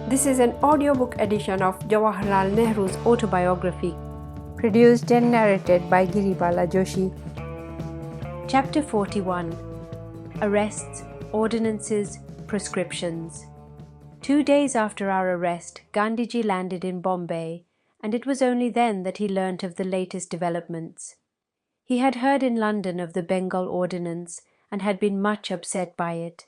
This is an audiobook edition of Jawaharlal Nehru's autobiography, produced and narrated by Giribala Joshi. Chapter 41. Arrests, Ordinances, Proscriptions. 2 days after our arrest, Gandhiji landed in Bombay, and it was only then that he learnt of the latest developments. He had heard in London of the Bengal Ordinance and had been much upset by it.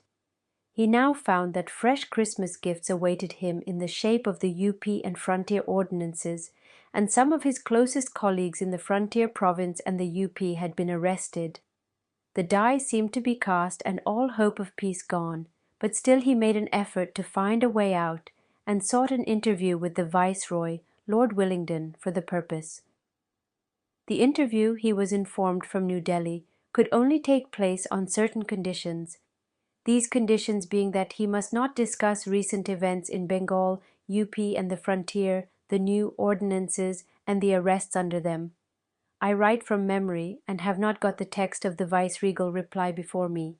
He now found that fresh Christmas gifts awaited him in the shape of the UP and frontier ordinances, and some of his closest colleagues in the frontier province and the UP had been arrested. The die seemed to be cast and all hope of peace gone, but still he made an effort to find a way out and sought an interview with the Viceroy, Lord Willingdon, for the purpose. The interview, he was informed from New Delhi, could only take place on certain conditions, these conditions being that he must not discuss recent events in Bengal, UP and the frontier, the new ordinances, and the arrests under them. I write from memory and have not got the text of the viceregal reply before me.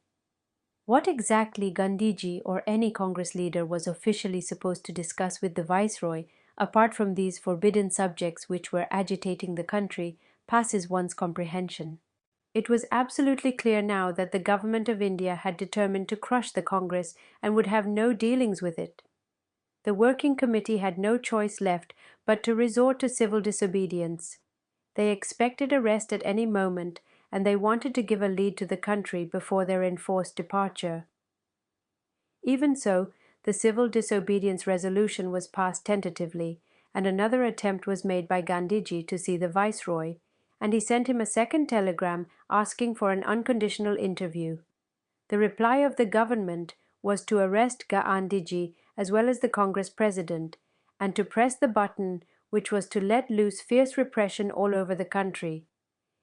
What exactly Gandhiji or any Congress leader was officially supposed to discuss with the Viceroy, apart from these forbidden subjects which were agitating the country, passes one's comprehension. It was absolutely clear now that the government of India had determined to crush the Congress and would have no dealings with it. The working committee had no choice left but to resort to civil disobedience. They expected arrest at any moment, and they wanted to give a lead to the country before their enforced departure. Even so, the civil disobedience resolution was passed tentatively, and another attempt was made by Gandhiji to see the Viceroy, and he sent him a second telegram asking for an unconditional interview. The reply of the government was to arrest Gandhiji as well as the Congress president, and to press the button which was to let loose fierce repression all over the country.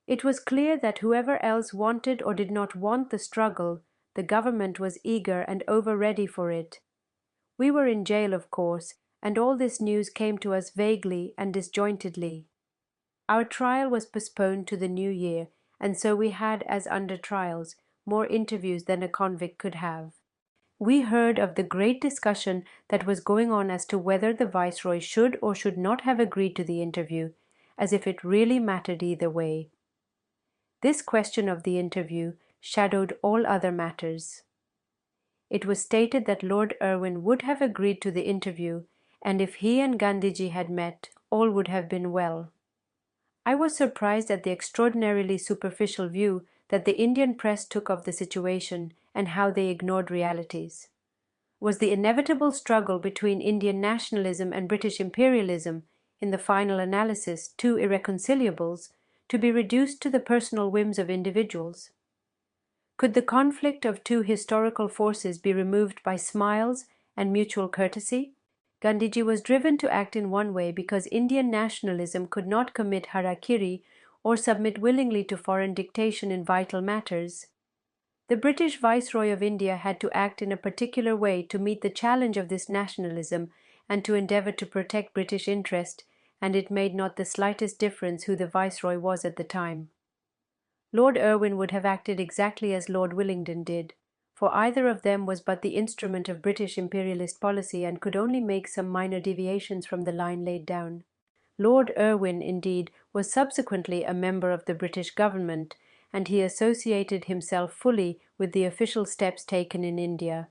It was clear that whoever else wanted or did not want the struggle, the government was eager and over-ready for it. We were in jail, of course, and all this news came to us vaguely and disjointedly. Our trial was postponed to the new year, and so we had, as under trials, more interviews than a convict could have. We heard of the great discussion that was going on as to whether the Viceroy should or should not have agreed to the interview, as if it really mattered either way. This question of the interview shadowed all other matters. It was stated that Lord Irwin would have agreed to the interview, and if he and Gandhiji had met, all would have been well. I was surprised at the extraordinarily superficial view that the Indian press took of the situation and how they ignored realities. Was the inevitable struggle between Indian nationalism and British imperialism, in the final analysis two irreconciliables, to be reduced to the personal whims of individuals? Could the conflict of two historical forces be removed by smiles and mutual courtesy? Gandhiji was driven to act in one way because Indian nationalism could not commit harakiri or submit willingly to foreign dictation in vital matters. The British Viceroy of India had to act in a particular way to meet the challenge of this nationalism and to endeavour to protect British interest, and it made not the slightest difference who the Viceroy was at the time. Lord Irwin would have acted exactly as Lord Willingdon did, for either of them was but the instrument of British imperialist policy and could only make some minor deviations from the line laid down. Lord Irwin, indeed, was subsequently a member of the British government, and he associated himself fully with the official steps taken in India.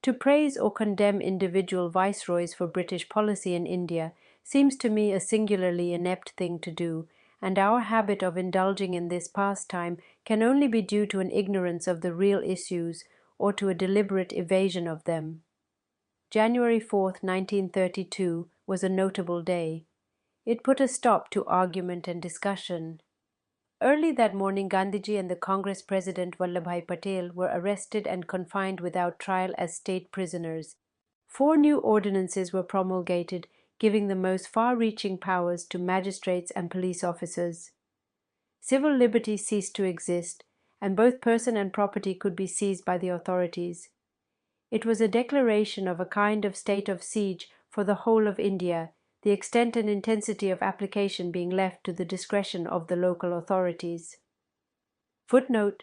To praise or condemn individual viceroys for British policy in India seems to me a singularly inept thing to do, and our habit of indulging in this pastime can only be due to an ignorance of the real issues or to a deliberate evasion of them. January 4th, 1932, was a notable day. It put a stop to argument and discussion. Early that morning, Gandhiji and the Congress President Vallabhbhai Patel were arrested and confined without trial as state prisoners. 4 new ordinances were promulgated, giving the most far-reaching powers to magistrates and police officers. Civil liberty ceased to exist, and both person and property could be seized by the authorities. It was a declaration of a kind of state of siege for the whole of India, the extent and intensity of application being left to the discretion of the local authorities. Footnote: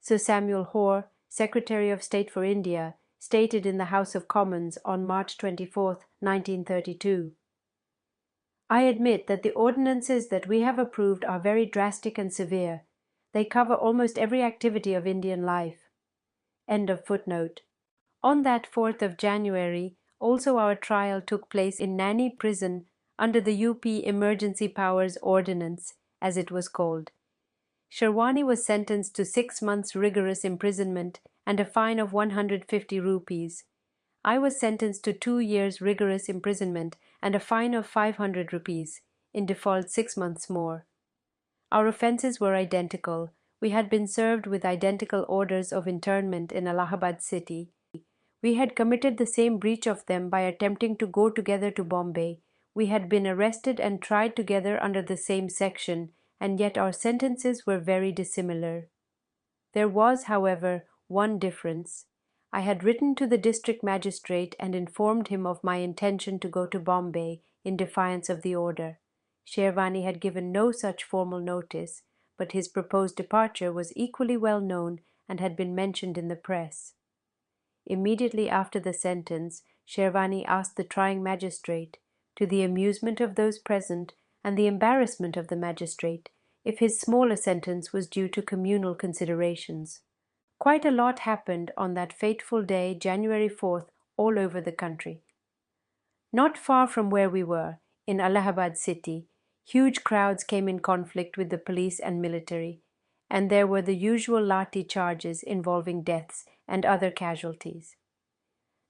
Sir Samuel Hoare, Secretary of State for India, stated in the House of Commons on March 24, 1932. I admit that the ordinances that we have approved are very drastic and severe. They cover almost every activity of Indian life. End of footnote. On that 4th of January, also our trial took place in Nani prison under the UP Emergency Powers Ordinance, as it was called. Sherwani was sentenced to 6 months rigorous imprisonment and a fine of 150 rupees. I was sentenced to 2 years rigorous imprisonment and a fine of 500 rupees, in default 6 months more. Our offences were identical. We had been served with identical orders of internment in Allahabad city. We had committed the same breach of them by attempting to go together to Bombay. We had been arrested and tried together under the same section, and yet our sentences were very dissimilar. There was, however, one difference. I had written to the district magistrate and informed him of my intention to go to Bombay in defiance of the order. Sherwani had given no such formal notice, but his proposed departure was equally well known and had been mentioned in the press. Immediately after the sentence, Sherwani asked the trying magistrate, to the amusement of those present and the embarrassment of the magistrate, if his smaller sentence was due to communal considerations. Quite a lot happened on that fateful day, January 4th, all over the country. Not far from where we were, in Allahabad city, huge crowds came in conflict with the police and military, and there were the usual lathi charges involving deaths and other casualties.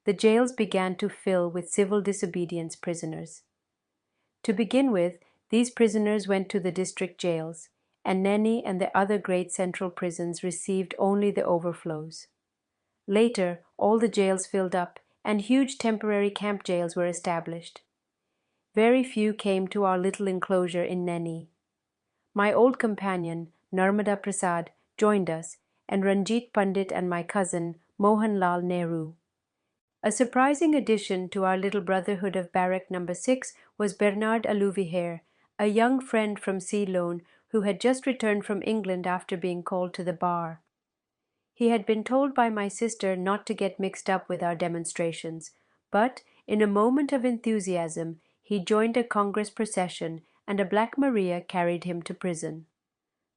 The jails began to fill with civil disobedience prisoners. To begin with, these prisoners went to the district jails, and Neni and the other great central prisons received only the overflows. Later, all the jails filled up, and huge temporary camp jails were established. Very few came to our little enclosure in Neni. My old companion, Narmada Prasad, joined us, and Ranjit Pandit and my cousin, Mohanlal Nehru. A surprising addition to our little brotherhood of Barrack No. 6 was Bernard Alouviher, a young friend from Ceylon who had just returned from England after being called to the bar. He had been told by my sister not to get mixed up with our demonstrations, but in a moment of enthusiasm he joined a Congress procession and a Black Maria carried him to prison.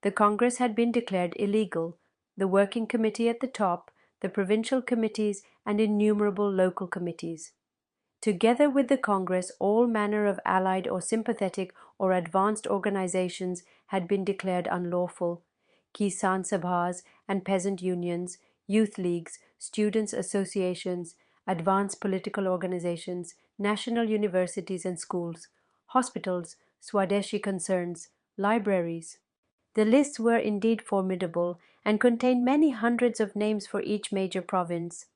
The Congress had been declared illegal, the working committee at the top, the provincial committees, and innumerable local committees. Together with the Congress, all manner of allied or sympathetic or advanced organizations had been declared unlawful. Kisan Sabhas and peasant unions, youth leagues, students' associations, advanced political organizations, national universities and schools, hospitals, Swadeshi concerns, libraries. The lists were indeed formidable and contained many hundreds of names for each major province.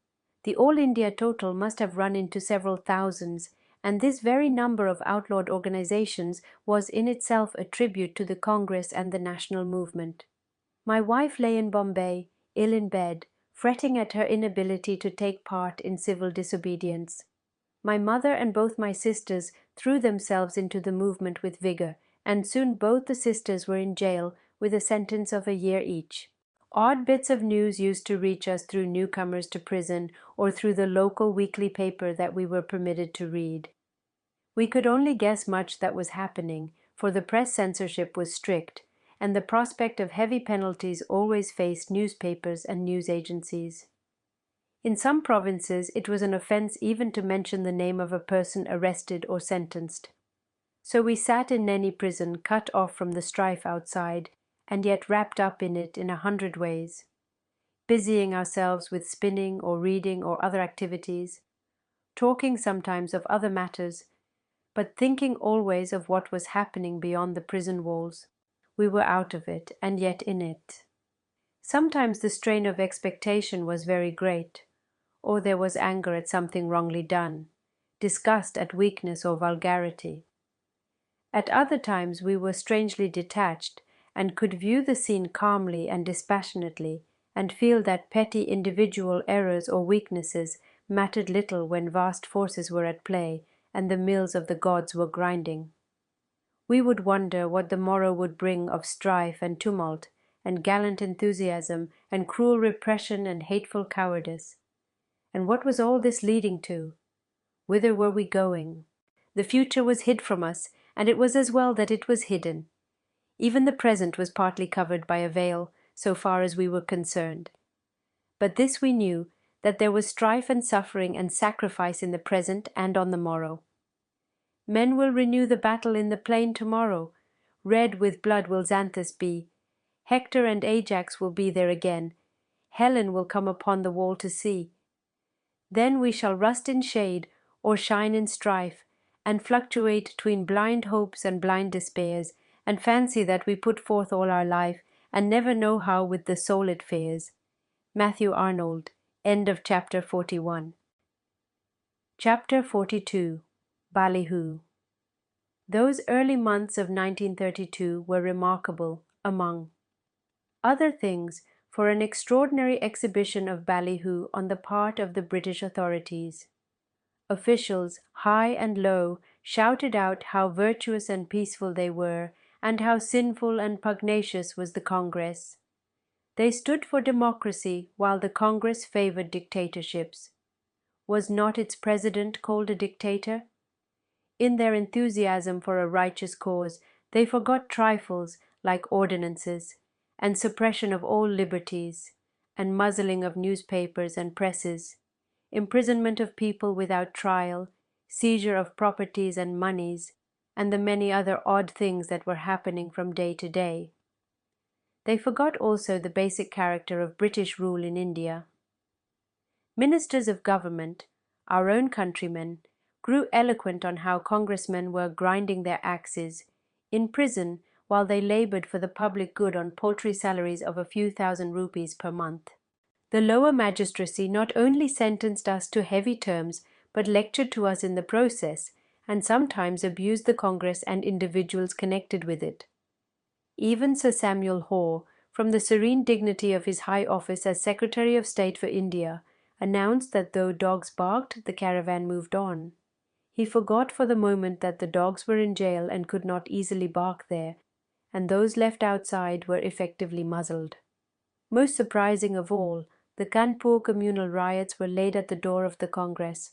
The All India total must have run into several thousands, and this very number of outlawed organizations was in itself a tribute to the Congress and the national movement. My wife lay in Bombay, ill in bed, fretting at her inability to take part in civil disobedience. My mother and both my sisters threw themselves into the movement with vigor, and soon both the sisters were in jail with a sentence of a year each. Odd bits of news used to reach us through newcomers to prison or through the local weekly paper that we were permitted to read. We could only guess much that was happening, for the press censorship was strict, and the prospect of heavy penalties always faced newspapers and news agencies. In some provinces it was an offence even to mention the name of a person arrested or sentenced. So we sat in Neni prison, cut off from the strife outside, and yet wrapped up in it in 100 ways, busying ourselves with spinning or reading or other activities, talking sometimes of other matters, but thinking always of what was happening beyond the prison walls. We were out of it, and yet in it. Sometimes the strain of expectation was very great, or there was anger at something wrongly done, disgust at weakness or vulgarity. At other times we were strangely detached, and could view the scene calmly and dispassionately, and feel that petty individual errors or weaknesses mattered little when vast forces were at play and the mills of the gods were grinding. We would wonder what the morrow would bring of strife and tumult, and gallant enthusiasm, and cruel repression and hateful cowardice. And what was all this leading to? Whither were we going? The future was hid from us, and it was as well that it was hidden. Even the present was partly covered by a veil, so far as we were concerned. But this we knew, that there was strife and suffering and sacrifice in the present and on the morrow. Men will renew the battle in the plain tomorrow. Red with blood will Xanthus be. Hector and Ajax will be there again. Helen will come upon the wall to see. Then we shall rust in shade, or shine in strife, and fluctuate between blind hopes and blind despairs, and fancy that we put forth all our life, and never know how with the soul it fares. Matthew Arnold, end of chapter 41. Chapter 42. Ballyhoo. Those early months of 1932 were remarkable, among other things, for an extraordinary exhibition of ballyhoo on the part of the British authorities. Officials, high and low, shouted out how virtuous and peaceful they were, and how sinful and pugnacious was the Congress. They stood for democracy, while the Congress favored dictatorships. Was not its president called a dictator? In their enthusiasm for a righteous cause, they forgot trifles like ordinances, and suppression of all liberties, and muzzling of newspapers and presses, imprisonment of people without trial, seizure of properties and moneys, and the many other odd things that were happening from day to day. They forgot also the basic character of British rule in India. Ministers of government, our own countrymen, grew eloquent on how congressmen were grinding their axes, in prison while they labored for the public good on paltry salaries of a few thousand rupees per month. The lower magistracy not only sentenced us to heavy terms, but lectured to us in the process, and sometimes abused the Congress and individuals connected with it. Even Sir Samuel Hoare, from the serene dignity of his high office as Secretary of State for India, announced that though dogs barked, the caravan moved on. He forgot for the moment that the dogs were in jail and could not easily bark there, and those left outside were effectively muzzled. Most surprising of all, the Kanpur communal riots were laid at the door of the Congress.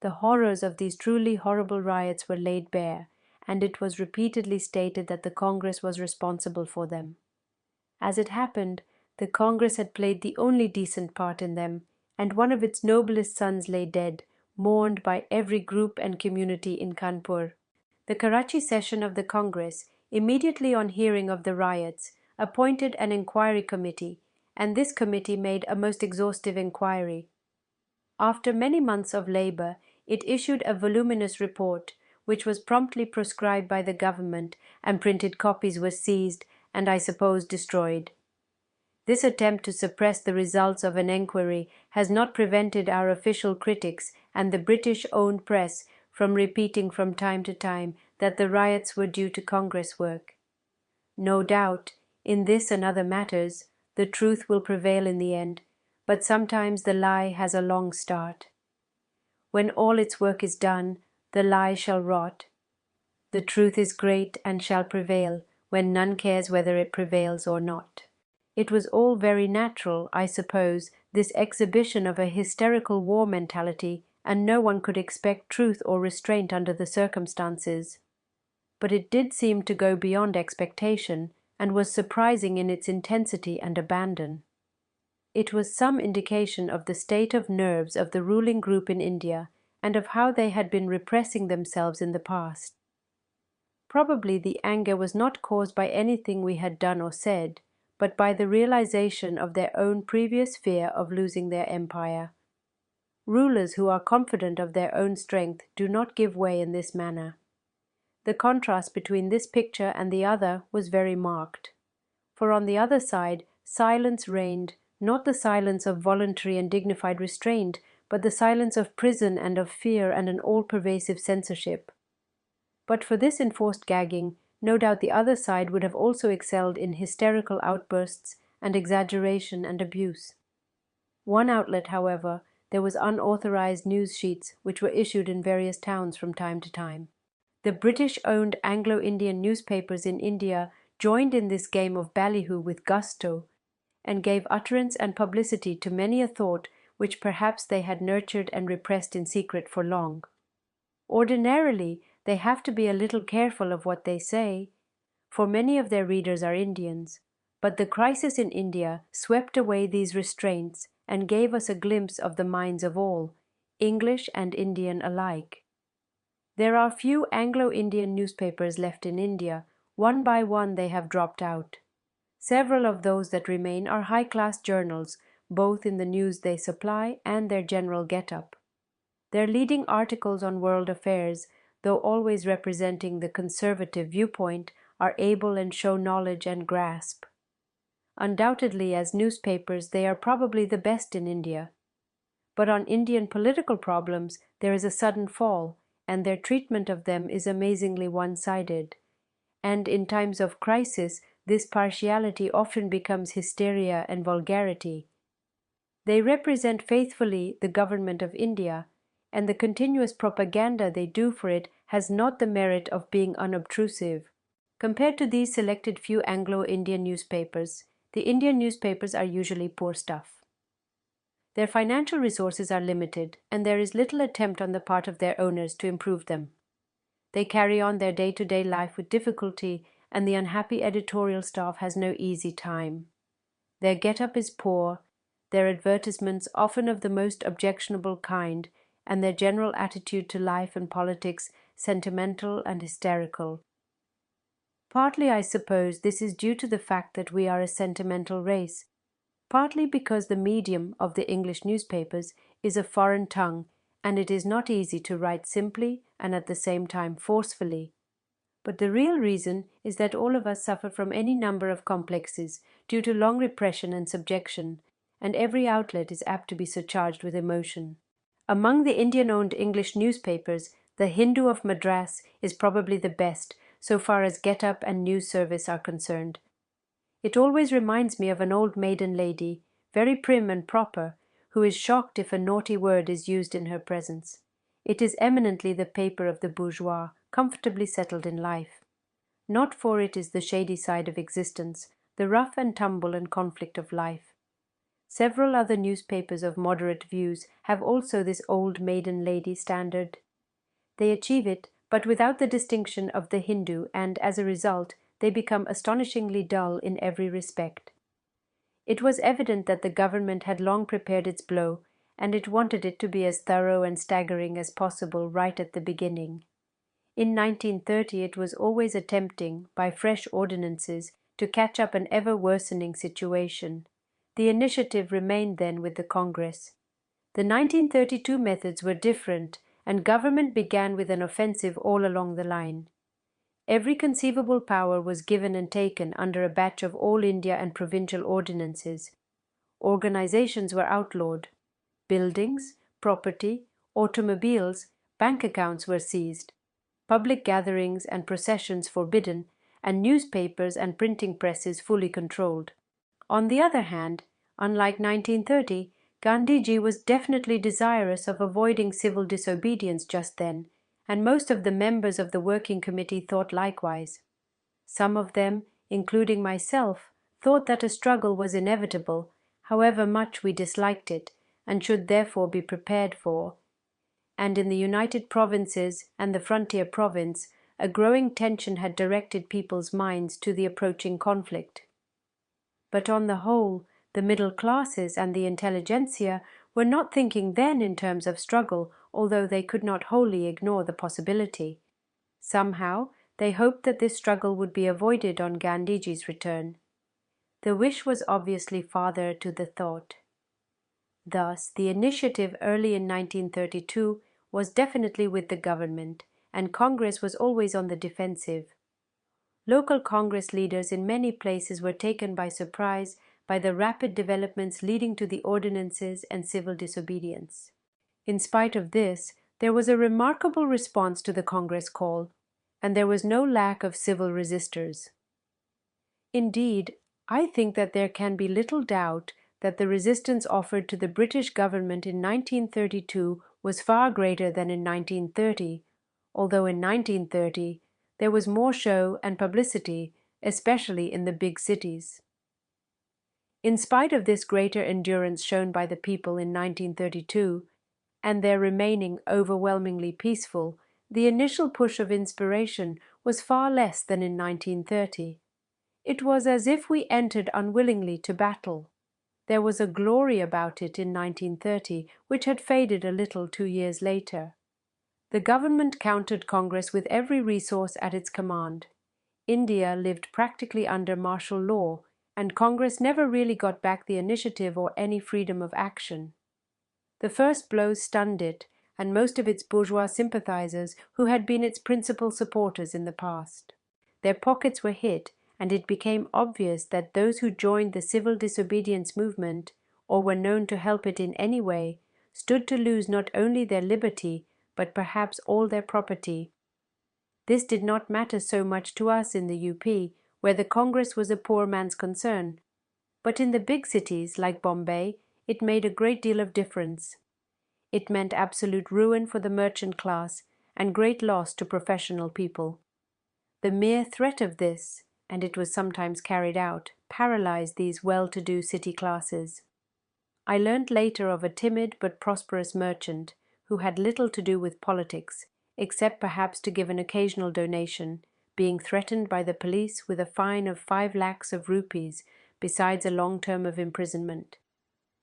The horrors of these truly horrible riots were laid bare, and it was repeatedly stated that the Congress was responsible for them. As it happened, the Congress had played the only decent part in them, and one of its noblest sons lay dead, mourned by every group and community in Kanpur. The Karachi session of the Congress, immediately on hearing of the riots, appointed an inquiry committee, and this committee made a most exhaustive inquiry. After many months of labor, it issued a voluminous report, which was promptly proscribed by the government, and printed copies were seized and, I suppose, destroyed. This attempt to suppress the results of an enquiry has not prevented our official critics and the British-owned press from repeating from time to time that the riots were due to Congress work. No doubt, in this and other matters, the truth will prevail in the end, but sometimes the lie has a long start. When all its work is done, the lie shall rot. The truth is great and shall prevail, when none cares whether it prevails or not. It was all very natural, I suppose, this exhibition of a hysterical war mentality, and no one could expect truth or restraint under the circumstances. But it did seem to go beyond expectation, and was surprising in its intensity and abandon. It was some indication of the state of nerves of the ruling group in India, and of how they had been repressing themselves in the past. Probably the anger was not caused by anything we had done or said, but by the realization of their own previous fear of losing their empire. Rulers who are confident of their own strength do not give way in this manner. The contrast between this picture and the other was very marked. For on the other side, silence reigned, not the silence of voluntary and dignified restraint, but the silence of prison and of fear and an all-pervasive censorship. But for this enforced gagging, no doubt the other side would have also excelled in hysterical outbursts and exaggeration and abuse. One outlet, however, there was unauthorized news sheets which were issued in various towns from time to time. The British-owned Anglo-Indian newspapers in India joined in this game of ballyhoo with gusto, and gave utterance and publicity to many a thought which perhaps they had nurtured and repressed in secret for long. Ordinarily, they have to be a little careful of what they say, for many of their readers are Indians, but the crisis in India swept away these restraints and gave us a glimpse of the minds of all, English and Indian alike. There are few Anglo-Indian newspapers left in India. One by one they have dropped out. Several of those that remain are high-class journals, both in the news they supply and their general get-up. Their leading articles on world affairs, though always representing the conservative viewpoint, are able and show knowledge and grasp. Undoubtedly, as newspapers, they are probably the best in India. But on Indian political problems, there is a sudden fall, and their treatment of them is amazingly one-sided. And in times of crisis, this partiality often becomes hysteria and vulgarity. They represent faithfully the government of India, and the continuous propaganda they do for it has not the merit of being unobtrusive. Compared to these selected few Anglo-Indian newspapers, the Indian newspapers are usually poor stuff. Their financial resources are limited, and there is little attempt on the part of their owners to improve them. They carry on their day-to-day life with difficulty, and the unhappy editorial staff has no easy time. Their get-up is poor, their advertisements often of the most objectionable kind, and their general attitude to life and politics sentimental and hysterical. Partly, I suppose, this is due to the fact that we are a sentimental race, partly because the medium of the English newspapers is a foreign tongue, and it is not easy to write simply and at the same time forcefully. But the real reason is that all of us suffer from any number of complexes due to long repression and subjection, and every outlet is apt to be surcharged with emotion. Among the Indian-owned English newspapers, the Hindu of Madras is probably the best, so far as get-up and news service are concerned. It always reminds me of an old maiden lady, very prim and proper, who is shocked if a naughty word is used in her presence. It is eminently the paper of the bourgeois, comfortably settled in life. Not for it is the shady side of existence, the rough and tumble and conflict of life. Several other newspapers of moderate views have also this old maiden lady standard. They achieve it, but without the distinction of the Hindu, and as a result, they become astonishingly dull in every respect. It was evident that the government had long prepared its blow, and it wanted it to be as thorough and staggering as possible right at the beginning. In 1930 it was always attempting, by fresh ordinances, to catch up an ever-worsening situation. The initiative remained then with the Congress. The 1932 methods were different, and government began with an offensive all along the line. Every conceivable power was given and taken under a batch of all India and provincial ordinances. Organizations were outlawed. Buildings, property, automobiles, bank accounts were seized. Public gatherings and processions forbidden, and newspapers and printing presses fully controlled. On the other hand, unlike 1930, Gandhiji was definitely desirous of avoiding civil disobedience just then, and most of the members of the working committee thought likewise. Some of them, including myself, thought that a struggle was inevitable, however much we disliked it, and should therefore be prepared for. And in the United Provinces and the frontier province, a growing tension had directed people's minds to the approaching conflict. But on the whole, the middle classes and the intelligentsia were not thinking then in terms of struggle, although they could not wholly ignore the possibility. Somehow, they hoped that this struggle would be avoided on Gandhiji's return. The wish was obviously father to the thought. Thus, the initiative early in 1932 was definitely with the government, and Congress was always on the defensive. Local Congress leaders in many places were taken by surprise by the rapid developments leading to the ordinances and civil disobedience. In spite of this, there was a remarkable response to the Congress call, and there was no lack of civil resistors. Indeed, I think that there can be little doubt that the resistance offered to the British government in 1932 was far greater than in 1930, although in 1930 there was more show and publicity, especially in the big cities. In spite of this greater endurance shown by the people in 1932, and their remaining overwhelmingly peaceful, the initial push of inspiration was far less than in 1930. It was as if we entered unwillingly to battle. There was a glory about it in 1930 which had faded a little 2 years later. The government countered Congress with every resource at its command. India lived practically under martial law, and Congress never really got back the initiative or any freedom of action. The first blows stunned it, and most of its bourgeois sympathizers who had been its principal supporters in the past. Their pockets were hit, and it became obvious that those who joined the civil disobedience movement, or were known to help it in any way, stood to lose not only their liberty, but perhaps all their property. This did not matter so much to us in the UP, where the Congress was a poor man's concern, but in the big cities like Bombay, it made a great deal of difference. It meant absolute ruin for the merchant class and great loss to professional people. The mere threat of this, and it was sometimes carried out, paralyzed these well-to-do city classes. I learnt later of a timid but prosperous merchant who had little to do with politics, except perhaps to give an occasional donation, being threatened by the police with a fine of 5 lakhs of rupees, besides a long term of imprisonment.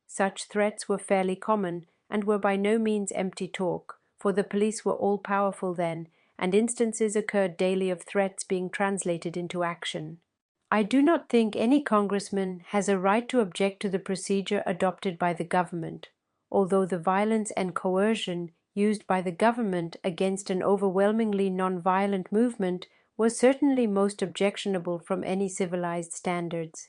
Such threats were fairly common, and were by no means empty talk, for the police were all-powerful then, and instances occurred daily of threats being translated into action. I do not think any congressman has a right to object to the procedure adopted by the government, although the violence and coercion used by the government against an overwhelmingly non-violent movement was certainly most objectionable from any civilized standards.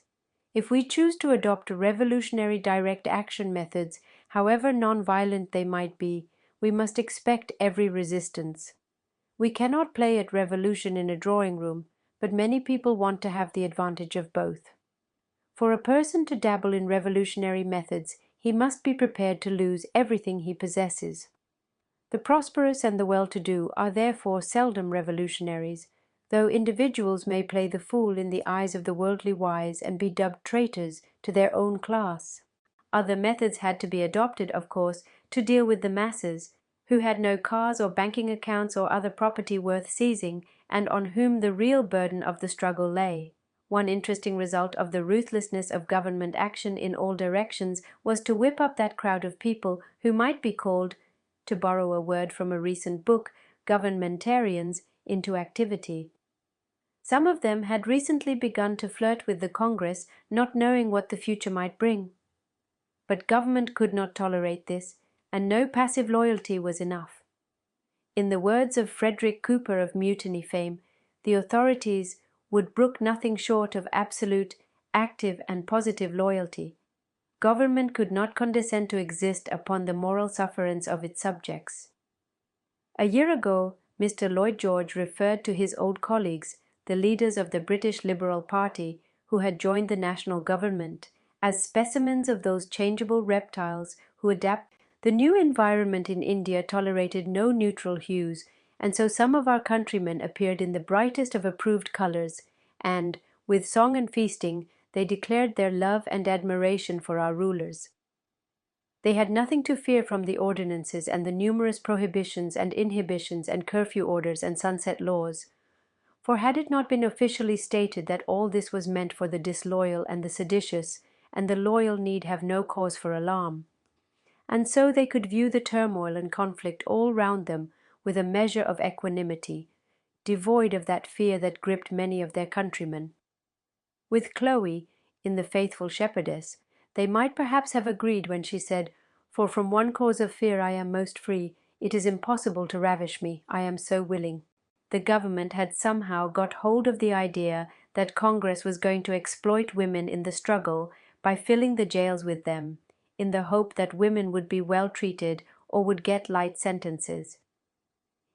If we choose to adopt revolutionary direct action methods, however non-violent they might be, we must expect every resistance. We cannot play at revolution in a drawing room, but many people want to have the advantage of both. For a person to dabble in revolutionary methods, he must be prepared to lose everything he possesses. The prosperous and the well-to-do are therefore seldom revolutionaries, though individuals may play the fool in the eyes of the worldly wise and be dubbed traitors to their own class. Other methods had to be adopted, of course, to deal with the masses, who had no cars or banking accounts or other property worth seizing, and on whom the real burden of the struggle lay. One interesting result of the ruthlessness of government action in all directions was to whip up that crowd of people who might be called, to borrow a word from a recent book, governmentarians, into activity. Some of them had recently begun to flirt with the Congress, not knowing what the future might bring. But government could not tolerate this, and no passive loyalty was enough. In the words of Frederick Cooper of mutiny fame, the authorities would brook nothing short of absolute, active and positive loyalty. Government could not condescend to exist upon the moral sufferance of its subjects. A year ago, Mr. Lloyd George referred to his old colleagues, the leaders of the British Liberal Party, who had joined the national government, as specimens of those changeable reptiles who adapt. The new environment in India tolerated no neutral hues, and so some of our countrymen appeared in the brightest of approved colours, and, with song and feasting, they declared their love and admiration for our rulers. They had nothing to fear from the ordinances and the numerous prohibitions and inhibitions and curfew orders and sunset laws. For had it not been officially stated that all this was meant for the disloyal and the seditious, and the loyal need have no cause for alarm? And so they could view the turmoil and conflict all round them with a measure of equanimity, devoid of that fear that gripped many of their countrymen. With Chloe, in The Faithful Shepherdess, they might perhaps have agreed when she said, "For from one cause of fear I am most free, it is impossible to ravish me, I am so willing." The government had somehow got hold of the idea that Congress was going to exploit women in the struggle by filling the jails with them, in the hope that women would be well treated or would get light sentences.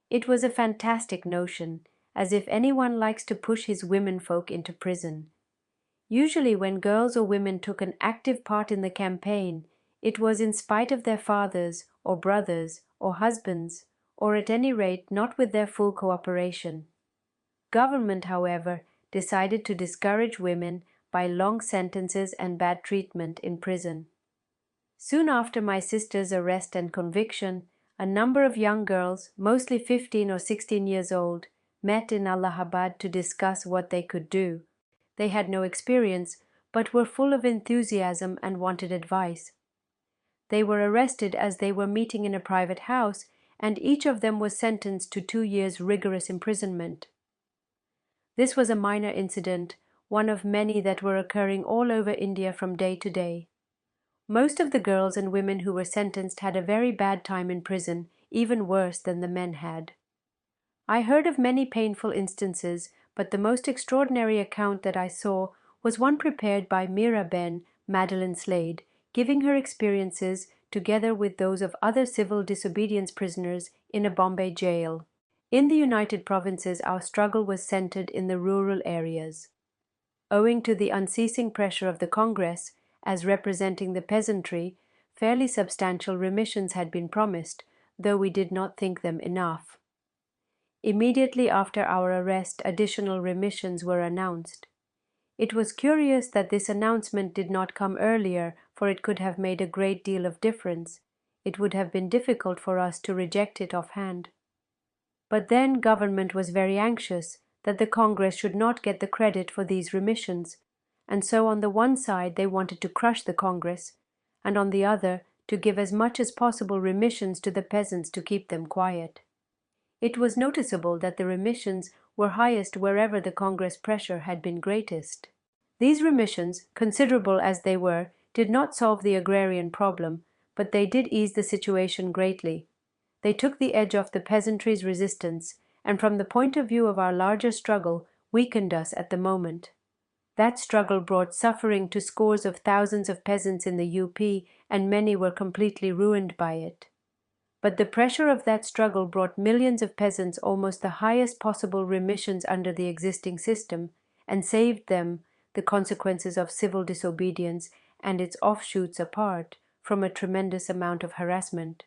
It was a fantastic notion, as if anyone likes to push his womenfolk into prison. Usually when girls or women took an active part in the campaign, it was in spite of their fathers or brothers or husbands, or at any rate not with their full cooperation. Government, however, decided to discourage women by long sentences and bad treatment in prison. Soon after my sister's arrest and conviction, a number of young girls, mostly 15 or 16 years old, met in Allahabad to discuss what they could do. They had no experience, but were full of enthusiasm and wanted advice. They were arrested as they were meeting in a private house, and each of them was sentenced to 2 years' rigorous imprisonment. This was a minor incident, one of many that were occurring all over India from day to day. Most of the girls and women who were sentenced had a very bad time in prison, even worse than the men had. I heard of many painful instances, but the most extraordinary account that I saw was one prepared by Meera-Ben Madeline Slade, giving her experiences together with those of other civil disobedience prisoners in a Bombay jail. In the United Provinces, our struggle was centered in the rural areas. Owing to the unceasing pressure of the Congress, as representing the peasantry, fairly substantial remissions had been promised, though we did not think them enough. Immediately after our arrest, additional remissions were announced. It was curious that this announcement did not come earlier, for it could have made a great deal of difference. It would have been difficult for us to reject it offhand. But then government was very anxious that the Congress should not get the credit for these remissions, and so on the one side they wanted to crush the Congress, and on the other to give as much as possible remissions to the peasants to keep them quiet. It was noticeable that the remissions were highest wherever the Congress pressure had been greatest. These remissions, considerable as they were, did not solve the agrarian problem, but they did ease the situation greatly. They took the edge off the peasantry's resistance, and from the point of view of our larger struggle, weakened us at the moment. That struggle brought suffering to scores of thousands of peasants in the UP, and many were completely ruined by it. But the pressure of that struggle brought millions of peasants almost the highest possible remissions under the existing system, and saved them the consequences of civil disobedience and its offshoots apart from a tremendous amount of harassment.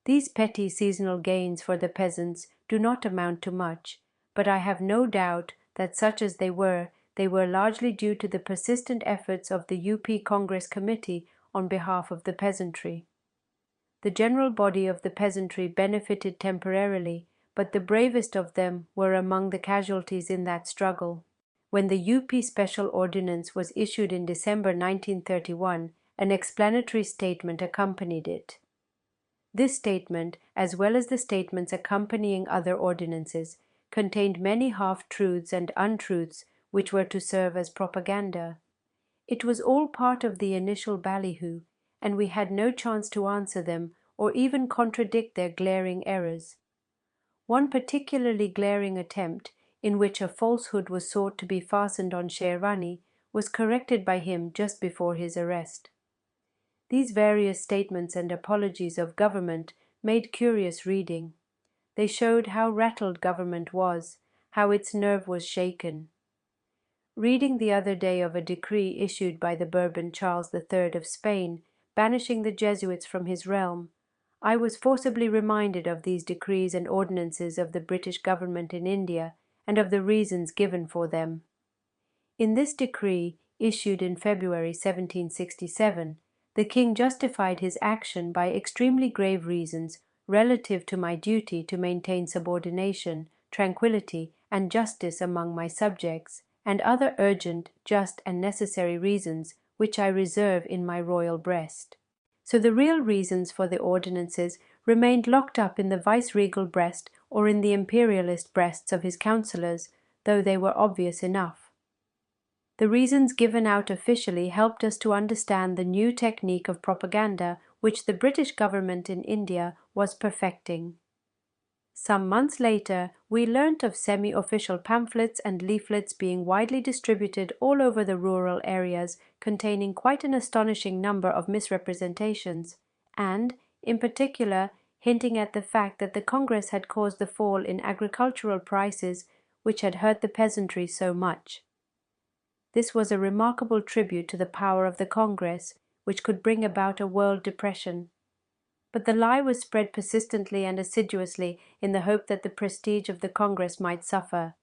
These petty seasonal gains for the peasants do not amount to much, but I have no doubt that such as they were largely due to the persistent efforts of the UP Congress Committee on behalf of the peasantry. The general body of the peasantry benefited temporarily, but the bravest of them were among the casualties in that struggle. When the UP Special Ordinance was issued in December 1931, an explanatory statement accompanied it. This statement, as well as the statements accompanying other ordinances, contained many half-truths and untruths which were to serve as propaganda. It was all part of the initial ballyhoo, and we had no chance to answer them or even contradict their glaring errors. One particularly glaring attempt, in which a falsehood was sought to be fastened on Sherwani, was corrected by him just before his arrest. These various statements and apologies of government made curious reading. They showed how rattled government was, how its nerve was shaken. Reading the other day of a decree issued by the Bourbon Charles III of Spain, banishing the Jesuits from his realm, I was forcibly reminded of these decrees and ordinances of the British government in India and of the reasons given for them. In this decree, issued in February 1767, the King justified his action by extremely grave reasons relative to my duty to maintain subordination, tranquillity, and justice among my subjects, and other urgent, just, and necessary reasons which I reserve in my royal breast. So the real reasons for the ordinances remained locked up in the viceregal breast or in the imperialist breasts of his councillors, though they were obvious enough. The reasons given out officially helped us to understand the new technique of propaganda which the British government in India was perfecting. Some months later, we learnt of semi-official pamphlets and leaflets being widely distributed all over the rural areas, containing quite an astonishing number of misrepresentations, and, in particular, hinting at the fact that the Congress had caused the fall in agricultural prices which had hurt the peasantry so much. This was a remarkable tribute to the power of the Congress, which could bring about a world depression. But the lie was spread persistently and assiduously in the hope that the prestige of the Congress might suffer.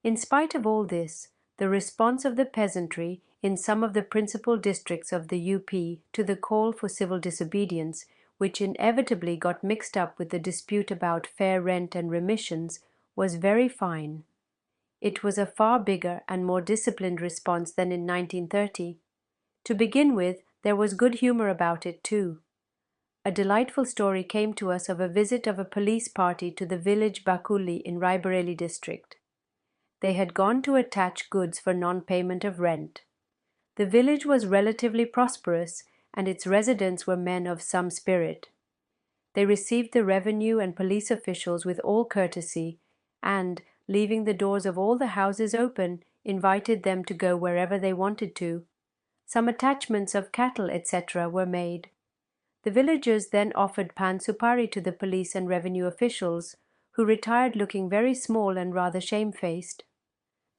In spite of all this, the response of the peasantry in some of the principal districts of the UP to the call for civil disobedience, which inevitably got mixed up with the dispute about fair rent and remissions, was very fine. It was a far bigger and more disciplined response than in 1930. To begin with, there was good humor about it too. A delightful story came to us of a visit of a police party to the village Bakuli in Raebareli district. They had gone to attach goods for non-payment of rent. The village was relatively prosperous, and its residents were men of some spirit. They received the revenue and police officials with all courtesy, and, leaving the doors of all the houses open, invited them to go wherever they wanted to. Some attachments of cattle, etc., were made. The villagers then offered pan supari to the police and revenue officials, who retired looking very small and rather shamefaced.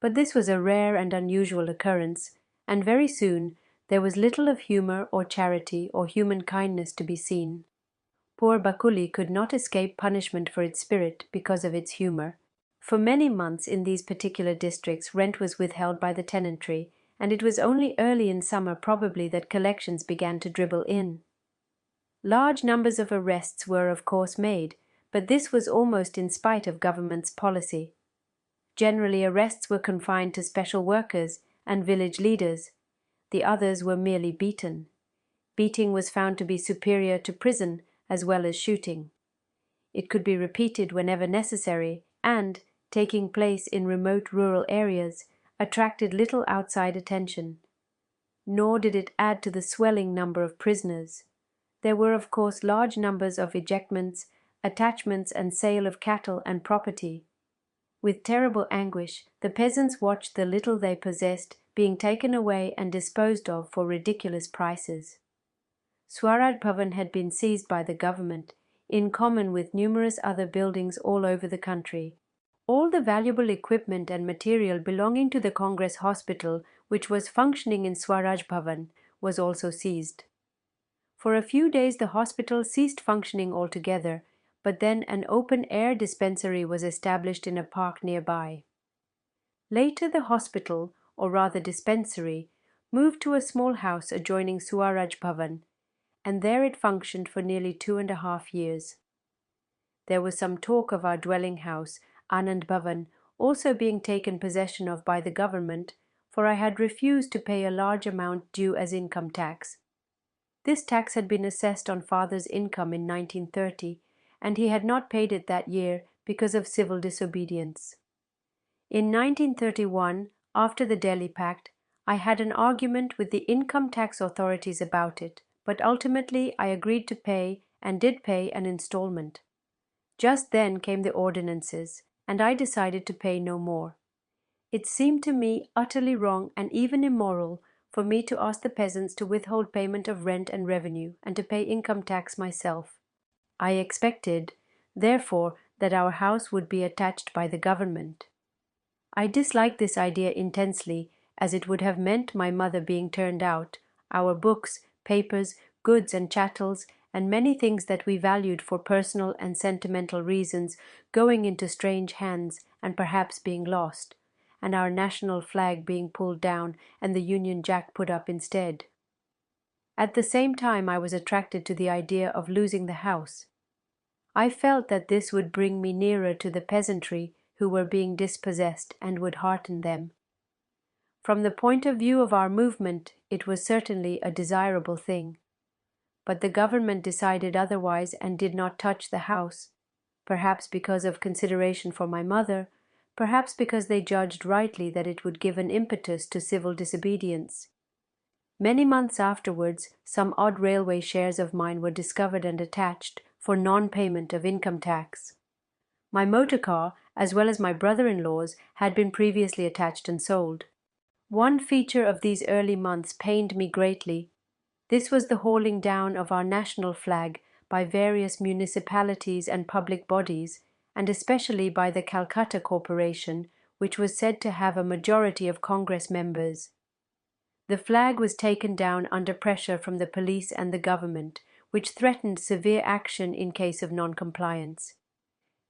But this was a rare and unusual occurrence, and very soon there was little of humour or charity or human kindness to be seen. Poor Bakuli could not escape punishment for its spirit because of its humour. For many months in these particular districts rent was withheld by the tenantry, and it was only early in summer probably that collections began to dribble in. Large numbers of arrests were of course made, but this was almost in spite of government's policy. Generally arrests were confined to special workers and village leaders. The others were merely beaten. Beating was found to be superior to prison as well as shooting. It could be repeated whenever necessary and, taking place in remote rural areas, attracted little outside attention. Nor did it add to the swelling number of prisoners. There were of course large numbers of ejectments, attachments and sale of cattle and property. With terrible anguish, the peasants watched the little they possessed being taken away and disposed of for ridiculous prices. Swaraj Bhavan had been seized by the government, in common with numerous other buildings all over the country. All the valuable equipment and material belonging to the Congress Hospital, which was functioning in Swaraj Bhavan, was also seized. For a few days the hospital ceased functioning altogether, but then an open-air dispensary was established in a park nearby. Later the hospital, or rather dispensary, moved to a small house adjoining Swaraj Bhavan, and there it functioned for nearly 2.5 years. There was some talk of our dwelling house, Anand Bhavan, also being taken possession of by the government, for I had refused to pay a large amount due as income tax. This tax had been assessed on father's income in 1930, and he had not paid it that year because of civil disobedience. In 1931, after the Delhi Pact, I had an argument with the income tax authorities about it, but ultimately I agreed to pay and did pay an installment. Just then came the Ordinances, and I decided to pay no more. It seemed to me utterly wrong and even immoral for me to ask the peasants to withhold payment of rent and revenue and to pay income tax myself. I expected, therefore, that our house would be attached by the government. I disliked this idea intensely, as it would have meant my mother being turned out, our books, papers, goods and chattels, and many things that we valued for personal and sentimental reasons going into strange hands and perhaps being lost, and our national flag being pulled down and the Union Jack put up instead. At the same time I was attracted to the idea of losing the house. I felt that this would bring me nearer to the peasantry who were being dispossessed and would hearten them. From the point of view of our movement, it was certainly a desirable thing. But the government decided otherwise and did not touch the house, perhaps because of consideration for my mother, perhaps because they judged rightly that it would give an impetus to civil disobedience. Many months afterwards, some odd railway shares of mine were discovered and attached for non-payment of income tax. My motor car, as well as my brother-in-law's, had been previously attached and sold. One feature of these early months pained me greatly. This was the hauling down of our national flag by various municipalities and public bodies, and especially by the Calcutta Corporation, which was said to have a majority of Congress members. The flag was taken down under pressure from the police and the government, which threatened severe action in case of non-compliance.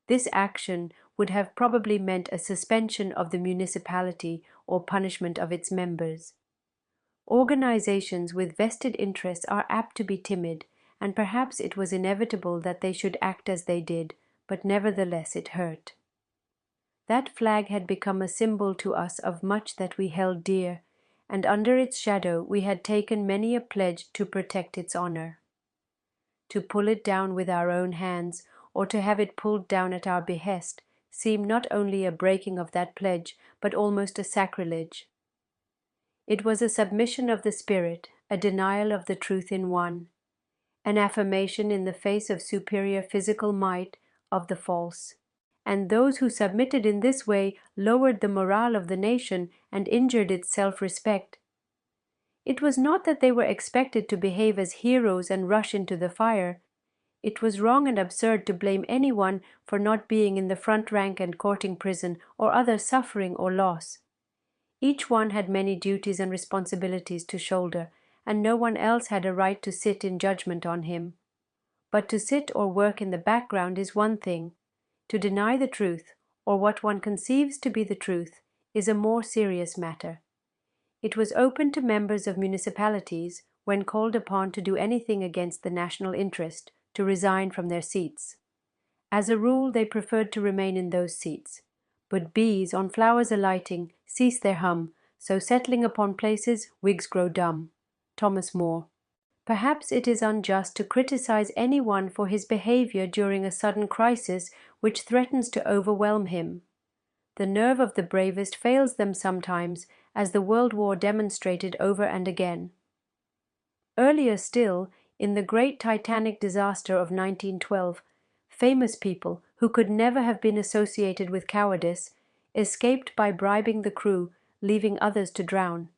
This action would have probably meant a suspension of the municipality or punishment of its members. Organizations with vested interests are apt to be timid, and perhaps it was inevitable that they should act as they did, but nevertheless it hurt. That flag had become a symbol to us of much that we held dear, and under its shadow we had taken many a pledge to protect its honor. To pull it down with our own hands, or to have it pulled down at our behest, seemed not only a breaking of that pledge, but almost a sacrilege. It was a submission of the spirit, a denial of the truth in one, an affirmation in the face of superior physical might of the false. And those who submitted in this way lowered the morale of the nation and injured its self-respect. It was not that they were expected to behave as heroes and rush into the fire. It was wrong and absurd to blame anyone for not being in the front rank and courting prison or other suffering or loss. Each one had many duties and responsibilities to shoulder, and no one else had a right to sit in judgment on him. But to sit or work in the background is one thing. To deny the truth, or what one conceives to be the truth, is a more serious matter. It was open to members of municipalities, when called upon to do anything against the national interest, to resign from their seats. As a rule, they preferred to remain in those seats. But bees, on flowers alighting, cease their hum, so settling upon places, Whigs grow dumb. Thomas More. Perhaps it is unjust to criticize anyone for his behavior during a sudden crisis which threatens to overwhelm him. The nerve of the bravest fails them sometimes, as the World War demonstrated over and again. Earlier still, in the great Titanic disaster of 1912, famous people, who could never have been associated with cowardice, escaped by bribing the crew, leaving others to drown.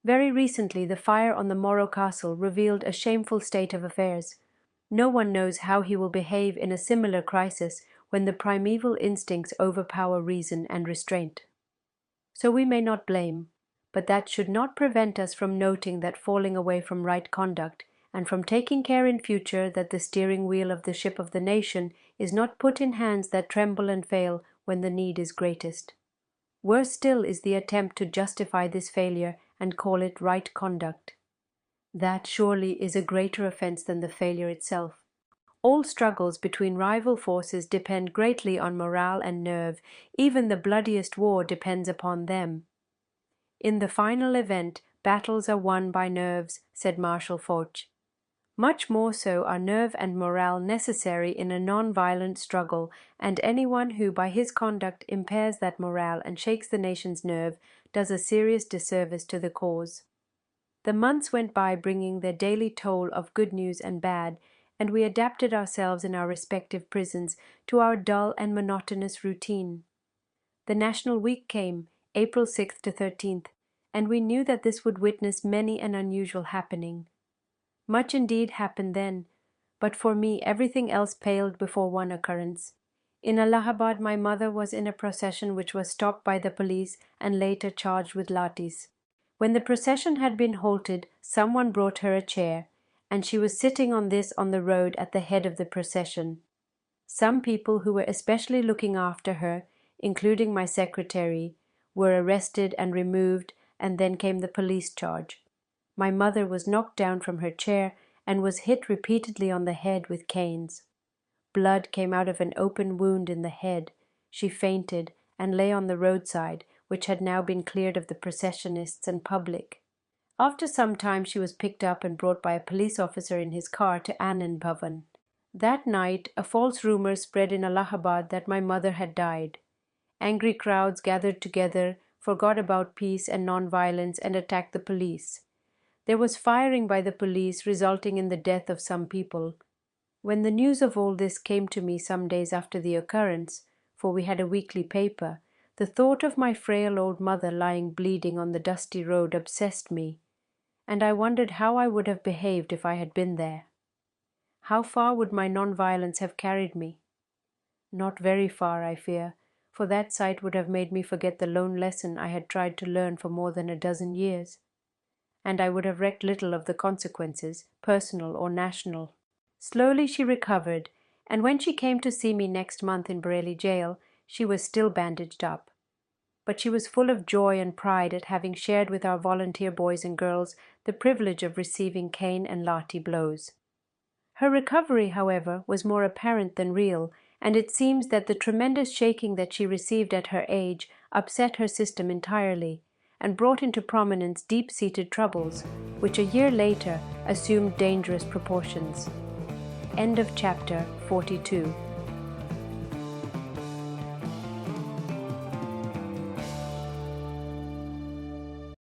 Very recently the fire on the Morro Castle revealed a shameful state of affairs. No one knows how he will behave in a similar crisis when the primeval instincts overpower reason and restraint. So we may not blame, but that should not prevent us from noting that falling away from right conduct, and from taking care in future that the steering wheel of the ship of the nation is not put in hands that tremble and fail when the need is greatest. Worse still is the attempt to justify this failure and call it right conduct. That surely is a greater offense than the failure itself. All struggles between rival forces depend greatly on morale and nerve. Even the bloodiest war depends upon them. In the final event, battles are won by nerves, said Marshal Foch. Much more so are nerve and morale necessary in a non-violent struggle, and anyone who by his conduct impairs that morale and shakes the nation's nerve does a serious disservice to the cause. The months went by bringing their daily toll of good news and bad, and we adapted ourselves in our respective prisons to our dull and monotonous routine. The National Week came, April 6th to 13th, and we knew that this would witness many an unusual happening. Much indeed happened then, but for me everything else paled before one occurrence. In Allahabad my mother was in a procession which was stopped by the police and later charged with lathis. When the procession had been halted, someone brought her a chair, and she was sitting on this on the road at the head of the procession. Some people who were especially looking after her, including my secretary, were arrested and removed, and then came the police charge. My mother was knocked down from her chair and was hit repeatedly on the head with canes. Blood came out of an open wound in the head. She fainted and lay on the roadside, which had now been cleared of the processionists and public. After some time she was picked up and brought by a police officer in his car to Anand Bhavan. That night a false rumor spread in Allahabad that my mother had died. Angry crowds gathered together, forgot about peace and non-violence, and attacked the police. There was firing by the police, resulting in the death of some people. When the news of all this came to me some days after the occurrence, for we had a weekly paper, the thought of my frail old mother lying bleeding on the dusty road obsessed me, and I wondered how I would have behaved if I had been there. How far would my non-violence have carried me? Not very far, I fear, for that sight would have made me forget the lone lesson I had tried to learn for more than a dozen years. And I would have recked little of the consequences, personal or national. Slowly she recovered, and when she came to see me next month in Bareilly jail, she was still bandaged up. But she was full of joy and pride at having shared with our volunteer boys and girls the privilege of receiving cane and lathi blows. Her recovery, however, was more apparent than real, and it seems that the tremendous shaking that she received at her age upset her system entirely and brought into prominence deep-seated troubles, which a year later assumed dangerous proportions. End of chapter 42.